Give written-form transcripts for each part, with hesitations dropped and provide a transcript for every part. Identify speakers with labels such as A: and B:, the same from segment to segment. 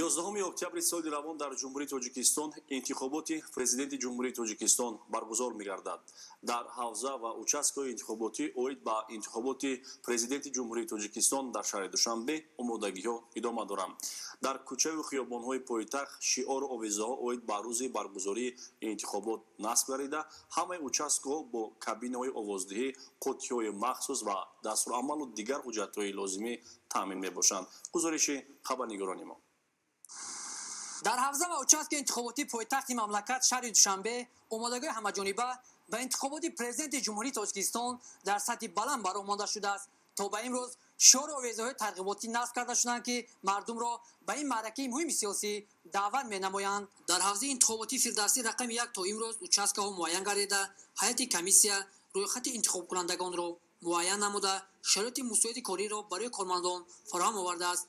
A: 11 октябри соли равон дар ҷумҳурии Тоҷикистон интихоботи президенти ҷумҳурии Тоҷикистон баргузор мегардад. Дар ҳавза ва участкҳои интихоботӣ оид ба интихоботи президенти ҷумҳурии Тоҷикистон дар шаҳри Душанбе омодагиҳо идома доранд. Дар кӯчаву хиёбонҳои пойтахт шиору овезаҳо оид ба рӯзи баргузории интихобот насб гардида, ҳамаи участкҳо бо кабинаҳои овоздиҳӣ, қуттиҳои махсус ва дастурамалу дигар ҳуҷҷатҳои лозимӣ таъмин мебошанд. гузориши хабарнигорони мо.
B: дар ҳавза ва участки интихоботии пойтахти мамлакат шаҳри Душанбе омодагии ҳамаҷониба ба интихоботи президенти ҷумҳурии Тоҷикистон дар сатҳи баланд баромода шудааст. то ба имрӯз шиору овезаҳои тарғиботӣ насб карда шуданд, ки мардумро ба ин маъракаи муҳими сиёсӣ даъват менамоянд. дар ҳавзаи интихоботии фирдавсӣ рақами 1 то имрӯз участкаҳо муайян гардида, ҳайати комиссия рӯйхати интихобкунандагонро муайян намуда, шароити мусоиди кориро барои кормандон фароҳам овардааст.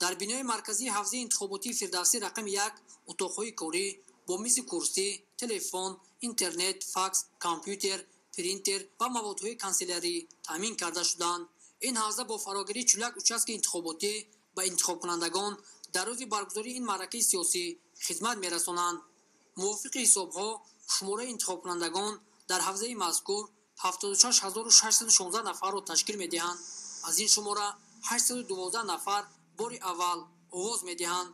B: дар бинои марказии ҳавзаи интихоботии фирдавсӣ рақами 1 утоқҳои корӣ бо мизи курсӣ, телефон, интернет, факс, компютер, принтер ва маводҳои канселярӣ таъмин карда шуданд. ин ҳавза бо фарогирии 41 участки интихоботӣ ба интихобкунандагон дар рӯзи баргузории ин маъракаи сиёсӣ хизмат мерасонанд. мувофиқи ҳисобҳо, шумораи интихобкунандагон дар ҳавзаи мазкур 76616 нафарро ташкил медиҳанд. аз ин шумора 812 нафар бори аввал овоз медиҳанд.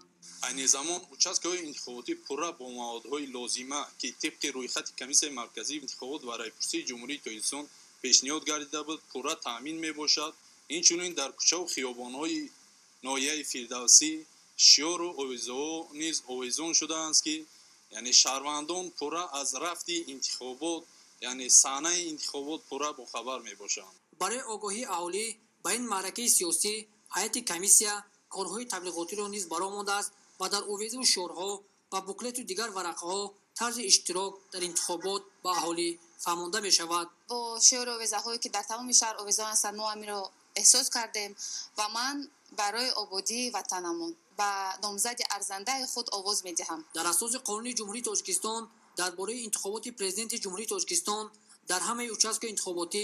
C: айни замон участкаҳои интихоботӣ пурра бо маводҳои лозима, ки тибқи рӯйхати комиссияи марказии интихобот ва райпурсии ҷумҳурии Тоҷикистон пешниҳод гардида буд, пурра таъмин мебошад. инчунин дар кӯчаву хиёбонҳои ноҳияи фирдавсӣ шиору овезаҳо низ овезон шудаанд, ки яъне шаҳрвандон пурра аз рафти интихобот, яъне саҳнаи интихобот пурра бохабар мебошанд.
B: барои огоҳии аҳолӣ ба ин маъракаи сиёсӣ ҳайати комиссия корҳои таблиғотиро низ баромодааст ва дар овезаву шуорҳо ва буклету дигар варақаҳо тарзи иштирок дар интихобот ба аҳолӣ фаҳмонда мешавад.
D: бо шиору овезаҳое ки дар тамоми шаҳр овеза ҳастанд, мо амиро эҳсос кардем ва ман барои ободии ватанамон ба номзади арзандаи худ овоз медиҳам.
B: дар асоси қонуни ҷумҳурии Тоҷикистон дар бораи интихоботи президенти ҷумҳурии Тоҷикистон дар ҳамаи участкаи интихоботӣ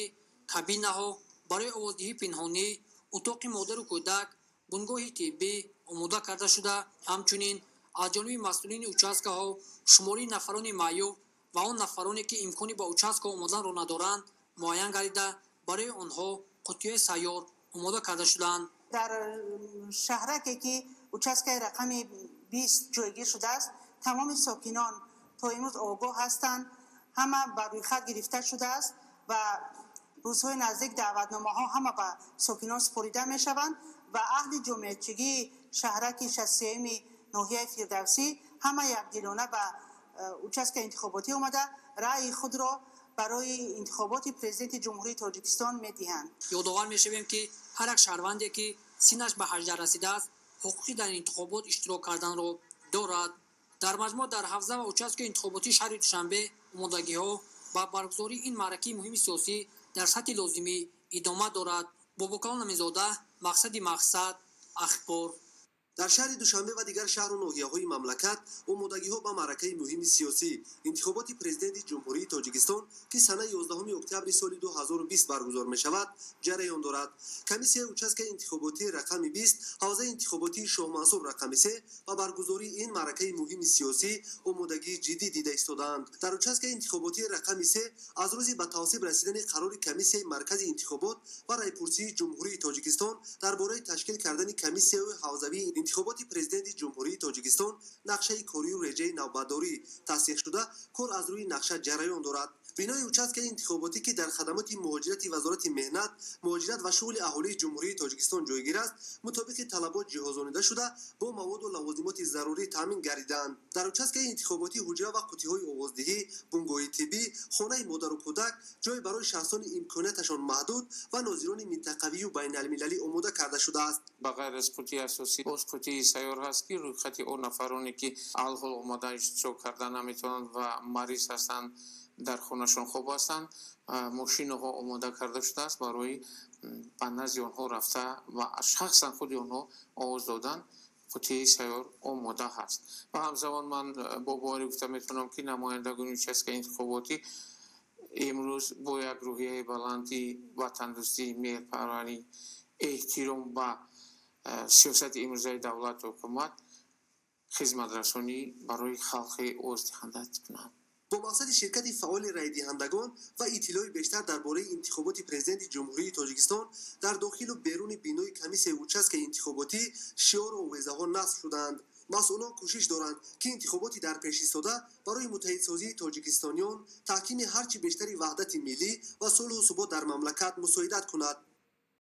B: кабинаҳо барои овоздиҳии пинҳонӣ, утоқи модару кӯдак, бунгоҳи тиббӣ омода карда шуда, ҳамчунин аз ҷониби масъулини участкаҳо шумораи нафарони маъюб ва он нафароне ки имкони ба участкаҳо омаданро надоранд муайян гардида, барои онҳо қуттиҳои сайёр омода карда шуданд.
E: дар шаҳраке ки участкаи рақами 20 ҷойгир шудааст, тамоми сокинон то имрӯз огоҳ ҳастанд, ҳама ба рӯйхат гирифта шудааст ва рӯзҳои наздик даъватномаҳо ҳама ба сокинон спорида мешаванд ва аҳли ҷомеатчигии шаҳраки 63-ими ноҳияи фирдавсӣ ҳама якдилона ба участкаи интихоботӣ омада раъйи худро барои интихоботи президенти ҷумҳурии Тоҷикистон медиҳанд.
B: ёдовар мешавем, ки ҳар як шаҳрванде ки синаш ба 18 расидааст, ҳуқуқи дар интихобот иштирок карданро дорад. дар маҷмӯъ дар ҳавза ва участкаи интихоботии шаҳри Душанбе омодагиҳо ба баргузории ин маъракаи муҳими сиёсӣ дар сатҳи лозимӣ идома дорад. бобокалон аминзода, мақсади мақсад, ахбор.
F: дар шаҳри Душанбе ва дигар шаҳру ноҳияҳои мамлакат омодагиҳо ба маъракаи муҳими сиёсӣ интихоботи президенти ҷумҳурии Тоҷикистон ки санаи 11 октябри соли 2020 баргузор мешавад ҷараён дорад. комиссияи участкаи интихоботии рақами 20 ҳавзаи интихоботии Шоҳмансур рақами 3 ва баргузории ин маъракаи муҳими сиёсӣ омодагии ҷиддӣ дида истодаанд. дар участкаи интихоботии рақами 3 аз рӯзи ба тавсиб расидани қарори комиссияи маркази интихобот ва райпурсии ҷумҳурии Тоҷикистон дар бораи ташкил кардани комиссияҳои ҳавзавии интихоботи президенти ҷумҳурии Тоҷикистон нақшаи корию реҷаи навбатдорӣ тасдиқ шуда, кор аз рӯи нақша ҷараён дорад. бинои участкаи интихоботӣ ки дар хадамоти муҳоҷирати вазорати меҳнат, муҳоҷират ва шуғли аҳолии ҷумҳурии Тоҷикистон ҷойгир аст, мутобиқи талабот ҷиҳозонида шуда, бо маводу лавозимоти зарурӣ таъмин гардидаанд. дар участкаи интихоботӣ ҳуҷра ва қуттиҳои овоздиҳӣ, бунгоҳи тиббӣ, хонаи модару кӯдак, ҷой барои шахсони имконияташон маҳдуд ва нозирони минтақавию байналмилалӣ омода карда шудааст.
G: ба ғайр аз қуттии асосӣ боз қуттии сайёр ҳаст, ки рӯйхати он нафароне ки алҳол омада иштирок карда наметавонанд ва мариз ҳастанд, дар хонашон хоб ҳастанд, мошинаҳо омода карда шудааст барои ба назди онҳо рафта ва шахсан худи онҳо овоз додан. қуттии сайёр омода ҳаст. ва ҳамзамон ман бо боварӣ гуфта метавонам, ки намояндагони участкаи интихоботӣ имрӯз бо як рӯҳияи баланди ватандӯстӣ, меҳрпарварӣ, эҳтиром ба сиёсати имрӯзаи давлату ҳукумат хизматрасонӣ барои халқи оз диҳандат кунанд.
F: با مقصد شرکت فعال رای دهندگان و اطلاع بیشتر درباره انتخابات پرزیدنت جمهوری تاجیکستان در داخل و بیرون بینای کمیسیون اوچسک انتخاباتی شعار و آویزه‌ها نصب شدند. مسئولان کوشش دارند که انتخابات در پیش ایستاده برای متحدسازی تاجیکستانیان، تحکیم هرچی بیشتری وحدت ملی و صلح و ثبات در مملکت مساعدت کند.